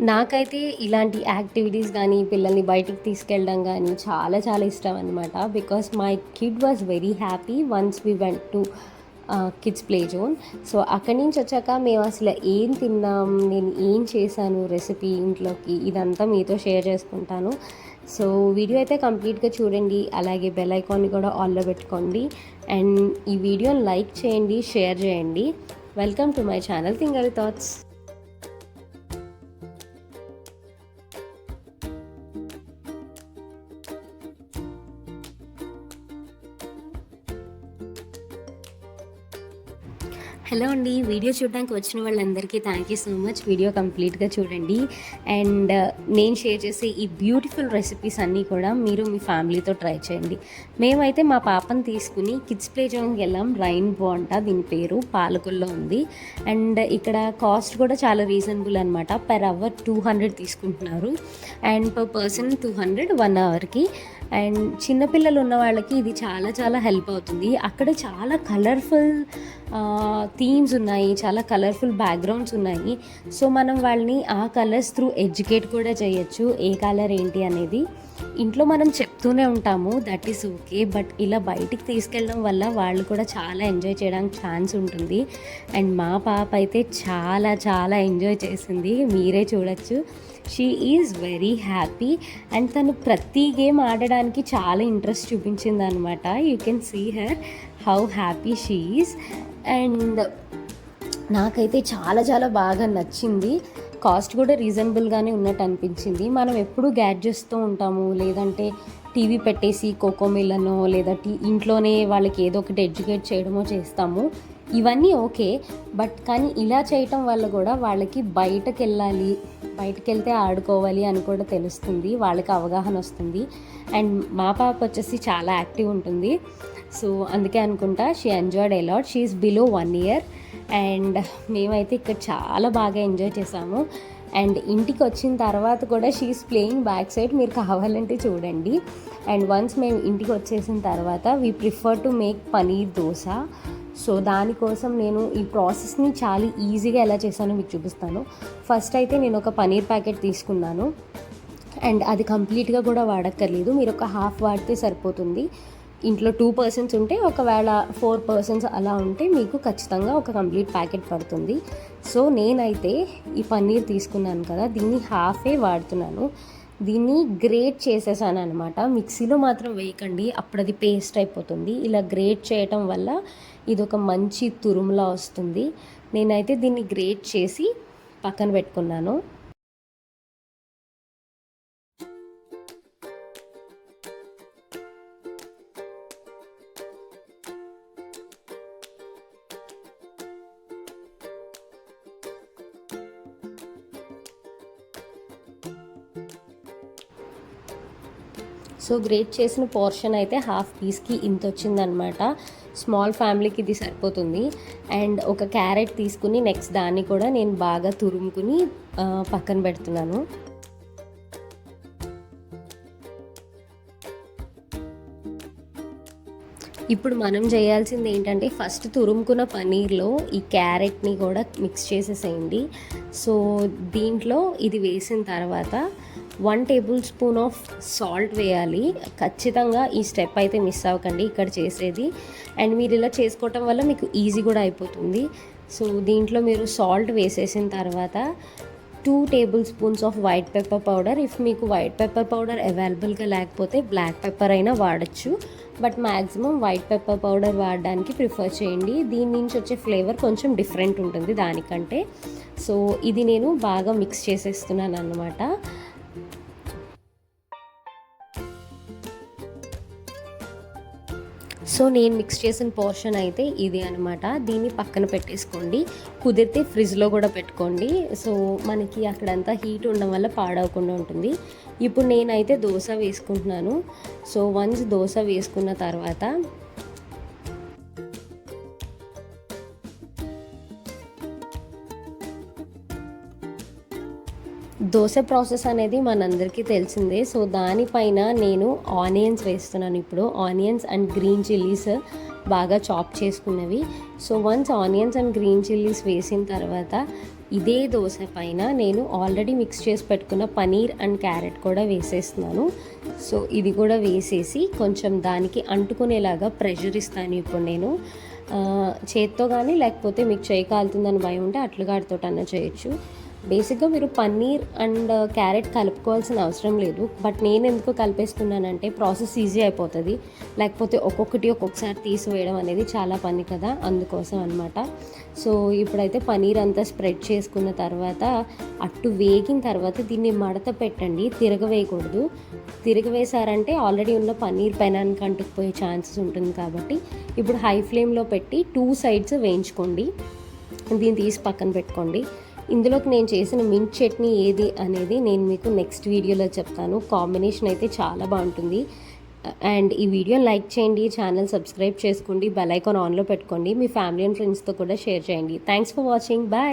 నాకైతే ఇలాంటి యాక్టివిటీస్ గానీ, పిల్లల్ని బయటికి తీసుకెళ్ళడం గానీ చాలా చాలా ఇష్టం అనమాట. Because my kid was very happy once we went to kids play zone. So అక్కడి నుంచి వచ్చాక మేము అసలు ఏం తిన్నాం, నేను ఏం చేశాను రెసిపీ ఇంట్లోకి, ఇదంతా మీతో షేర్ చేసుకుంటాను. సో వీడియో అయితే కంప్లీట్గా చూడండి. అలాగే బెల్ ఐకాన్ని కూడా ఆన్లో పెట్టుకోండి. అండ్ ఈ వీడియోని లైక్ చేయండి, షేర్ చేయండి. Welcome to my channel thingery thoughts. Hello అండి, వీడియో చూడడానికి వచ్చిన వాళ్ళందరికీ thank you so much. Video కంప్లీట్గా చూడండి. అండ్ నేను షేర్ చేసే ఈ బ్యూటిఫుల్ రెసిపీస్ అన్నీ కూడా మీరు మీ ఫ్యామిలీతో ట్రై చేయండి. మేమైతే మా పాపను తీసుకుని కిడ్స్ ప్లే జోన్కి వెళ్ళాం. రెయిన్బో అంట దీని పేరు, పాలకొల్లో ఉంది. అండ్ ఇక్కడ కాస్ట్ కూడా చాలా రీజనబుల్ అనమాట. పర్ అవర్ 200 తీసుకుంటున్నారు అండ్ పర్ పర్సన్ 200 1 అవర్కి. అండ్ చిన్నపిల్లలు ఉన్న వాళ్ళకి ఇది చాలా చాలా హెల్ప్ అవుతుంది. అక్కడ చాలా కలర్ఫుల్ థీమ్స్ ఉన్నాయి, చాలా కలర్ఫుల్ బ్యాక్గ్రౌండ్స్ ఉన్నాయి. సో మనం వాళ్ళని ఆ కలర్స్ త్రూ ఎడ్యుకేట్ కూడా చేయొచ్చు, ఏ కలర్ ఏంటి అనేది. ఇంట్లో మనం చెప్తూనే ఉంటాము, దట్ ఈస్ ఓకే. బట్ ఇలా బయటికి తీసుకెళ్ళడం వల్ల వాళ్ళు కూడా చాలా ఎంజాయ్ చేయడానికి ఛాన్స్ ఉంటుంది. అండ్ మా పాప అయితే చాలా చాలా ఎంజాయ్ చేసింది, మీరే చూడొచ్చు. She is very happy. And తను ప్రతి గేమ్ ఆడడానికి చాలా ఇంట్రెస్ట్ చూపించింది అనమాట. You can see her how happy she is. And నాకైతే చాలా చాలా బాగా నచ్చింది. కాస్ట్ కూడా రీజనబుల్గానే ఉన్నట్టు అనిపించింది. మనం ఎప్పుడు గ్యాడ్జెట్స్తో ఉంటాము, లేదంటే టీవీ పెట్టేసి కోకోమిలనో లేదా ఇంట్లోనే వాళ్ళకి ఏదో ఒకటి ఎడ్యుకేట్ చేయడమో చేస్తాము. ఇవన్నీ ఓకే, బట్ కానీ ఇలా చేయటం వల్ల కూడా వాళ్ళకి బయటకు వెళ్తే ఆడుకోవాలి అని కూడా తెలుస్తుంది, వాళ్ళకి అవగాహన వస్తుంది. అండ్ మా పాప వచ్చేసి చాలా యాక్టివ్ ఉంటుంది. సో అందుకే అనుకుంటా she enjoyed a lot. She is below 1 year. And మేమైతే ఇక్కడ చాలా బాగా ఎంజాయ్ చేసాము. అండ్ ఇంటికి వచ్చిన తర్వాత కూడా she is playing back side, మీరు కావాలంటే చూడండి. అండ్ వన్స్ మేము ఇంటికి వచ్చేసిన తర్వాత we prefer to make paneer dosa. So దానికోసం నేను ఈ ప్రాసెస్ని చాలా ఈజీగా ఎలా చేశానో మీకు చూపిస్తాను. ఫస్ట్ అయితే నేను ఒక పనీర్ ప్యాకెట్ తీసుకున్నాను. అండ్ అది కంప్లీట్గా కూడా వాడక్కర్లేదు, మీరు ఒక హాఫ్ వాడితే సరిపోతుంది. ఇంట్లో 2 persons ఉంటే, ఒకవేళ 4 persons అలా ఉంటే మీకు ఖచ్చితంగా ఒక కంప్లీట్ ప్యాకెట్ పడుతుంది. సో నేనైతే ఈ పన్నీర్ తీసుకున్నాను కదా, దీన్ని హాఫే వాడుతున్నాను. దీన్ని గ్రేట్ చేసేసాను అనమాట. మిక్సీలో మాత్రం వేయకండి, అప్పుడు అది పేస్ట్ అయిపోతుంది. ఇలా గ్రేట్ చేయటం వల్ల ఇది ఒక మంచి తురుములా వస్తుంది. నేనైతే దీన్ని గ్రేట్ చేసి పక్కన పెట్టుకున్నాను. సో గ్రేట్ చేసిన పోర్షన్ అయితే హాఫ్ పీస్కి ఇంత వచ్చిందనమాట. స్మాల్ ఫ్యామిలీకి ఇది సరిపోతుంది. అండ్ ఒక క్యారెట్ తీసుకుని నెక్స్ట్ దాన్ని కూడా నేను బాగా తురుముకుని పక్కన పెడుతున్నాను. ఇప్పుడు మనం చేయాల్సింది ఏంటంటే, ఫస్ట్ తురుముకున్న పనీర్లో ఈ క్యారెట్ని కూడా మిక్స్ చేసేసేయండి. సో దీంట్లో ఇది వేసిన తర్వాత 1 tablespoon ఆఫ్ సాల్ట్ వేయాలి. ఖచ్చితంగా ఈ స్టెప్ అయితే మిస్ అవ్వకండి ఇక్కడ చేసేది. అండ్ మీరు ఇలా చేసుకోవటం వల్ల మీకు ఈజీ కూడా అయిపోతుంది. సో దీంట్లో మీరు సాల్ట్ వేసేసిన తర్వాత 2 tablespoons off white pepper powder. If మీకు వైట్ పెప్పర్ పౌడర్ అవైలబుల్గా లేకపోతే బ్లాక్ పెప్పర్ అయినా వాడచ్చు, but maximum white pepper powder వాడడానికి ప్రిఫర్ చేయండి. దీని నుంచి వచ్చే ఫ్లేవర్ కొంచెం డిఫరెంట్ ఉంటుంది దానికంటే. సో ఇది నేను బాగా మిక్స్ చేసేస్తున్నాను అన్నమాట. సో నేను మిక్స్ చేసిన పోర్షన్ అయితే ఇది అనమాట. దీన్ని పక్కన పెట్టేసుకోండి, కుదిరితే ఫ్రిడ్జ్లో కూడా పెట్టుకోండి. సో మనకి అక్కడంతా హీట్ ఉండడం వల్ల పాడవకుండా ఉంటుంది. ఇప్పుడు నేనైతే దోశ వేసుకుంటున్నాను. సో వన్స్ దోశ వేసుకున్న తర్వాత దోశ ప్రాసెస్ అనేది మనందరికీ తెలిసిందే. సో దానిపైన నేను ఆనియన్స్ వేస్తున్నాను. ఇప్పుడు ఆనియన్స్ అండ్ గ్రీన్ చిల్లీస్ బాగా చాప్ చేసుకున్నవి. So once onions and green chillies వేసిన తర్వాత ఇదే దోశ పైన నేను ఆల్రెడీ మిక్స్ చేసి పెట్టుకున్న పనీర్ అండ్ క్యారెట్ కూడా వేసేస్తున్నాను. సో ఇది కూడా వేసేసి కొంచెం దానికి అంటుకునేలాగా ప్రెషర్ ఇస్తాను ఇప్పుడు నేను. చేత్తో కానీ లేకపోతే మీకు చేయి కాలుతుందని భయం ఉంటే అట్లుగాడితో అన్న చేయొచ్చు. బేసిక్గా మీరు పన్నీర్ అండ్ క్యారెట్ కలుపుకోవాల్సిన అవసరం లేదు, బట్ నేను ఎందుకు కలిపేస్తున్నానంటే ప్రాసెస్ ఈజీ అయిపోతుంది, లేకపోతే ఒక్కొక్కసారి తీసివేయడం అనేది చాలా పని కదా, అందుకోసం అనమాట. సో ఇప్పుడైతే పన్నీర్ అంతా స్ప్రెడ్ చేసుకున్న తర్వాత అట్టు వేగిన తర్వాత దీన్ని మడత పెట్టండి, తిరగవేయకూడదు. తిరగవేశారంటే ఆల్రెడీ ఉన్న పన్నీర్ పెనానికి అంటుకుపోయే ఛాన్సెస్ ఉంటుంది కాబట్టి ఇప్పుడు హై ఫ్లేమ్లో పెట్టి 2 సైడ్స్ వేయించుకోండి. దీన్ని తీసి పక్కన పెట్టుకోండి. ఇందులోకి నేను చేసిన మింట్ చట్నీ ఏది అనేది నేను మీకు నెక్స్ట్ వీడియోలో చెప్తాను. కాంబినేషన్ అయితే చాలా బాగుంటుంది. అండ్ ఈ వీడియోని లైక్ చేయండి, ఛానల్ సబ్స్క్రైబ్ చేసుకోండి, బెల్ ఐకాన్ ఆన్లో పెట్టుకోండి, మీ ఫ్యామిలీ అండ్ ఫ్రెండ్స్తో కూడా షేర్ చేయండి. Thanks for watching. బాయ్.